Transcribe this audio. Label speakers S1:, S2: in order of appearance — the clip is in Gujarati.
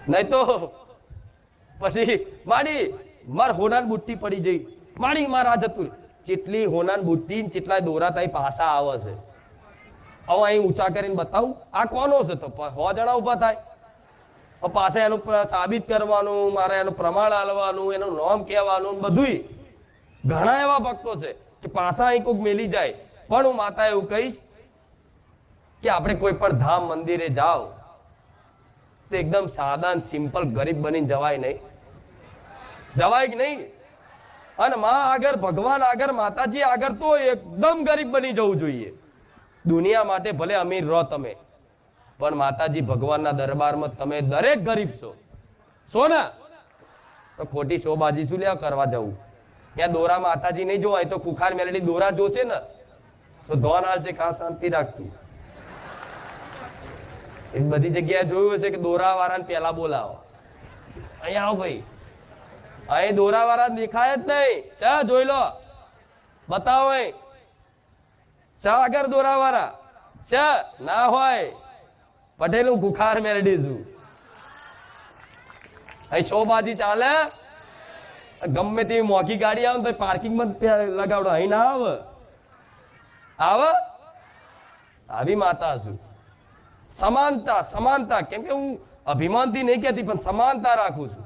S1: નહીં તો પછી માડી માર હોનાન બુટ્ટી પડી જઈ, માડી માર આ જતું જેટલી હોનાન બુટ્ટી જેટલા દોરા તાઈ પાસા આવે છે. હવે અહીં ઊંચા કરીને બતાવું આ કોનો છે, તો 100 જણા ઉભા થાય. પાસે એનું સાબિત કરવાનું, મારે એનું પ્રમાણ આલવાનું, એનું નામ કહેવાનું બધું. ઘણા એવા ભક્તો છે કે પાસા અહીં કોઈક મેલી જાય. પણ હું માતા એવું કહીશ કે આપણે કોઈ પણ ધામ મંદિરે જાઓ તો એકદમ સાદા સિમ્પલ ગરીબ બની જવાય નહીં. જવાય કે નહીં? અને માં આગળ, ભગવાન આગળ, માતાજી આગળ તો એકદમ ગરીબ બની જવું જોઈએ. દુનિયા માટે ભલે અમીર રહો તમે, પણ માતાજી ભગવાનના દરબારમાં તમે દરેક ગરીબ છો. છો ને? તો ખોટી શોબાજી શું લેવા કરવા જવું? ત્યાં દોરા માતાજી નહીં જોવાય તો કુખાર મેલડી દોરા જોશે ને તો ધોન હાલ છે કા શાંતિ રાખતું. એ બધી જગ્યાએ જોયું હશે કે દોરા વાળાને પેલા બોલાવો, અહીંયા આવો ભાઈ, અહીં દોરા વાળા દેખાય જ નહીં. શા જોઈ લો, બતાવો અહીં શા આગળ દોરા વાળા શા ના હોય. પટેલ હું કુખાર મેળડી છું. અહીં શોબાજી ચાલે. ગમે તેવી મોંઘી ગાડી આવે તો પાર્કિંગમાં લગાવડો, અહીં ના આવે. આવે આવી માતા છું. સમાનતા, સમાનતા, કેમ કે હું અભિમાનથી નહીં કહેતી પણ સમાનતા રાખું છું.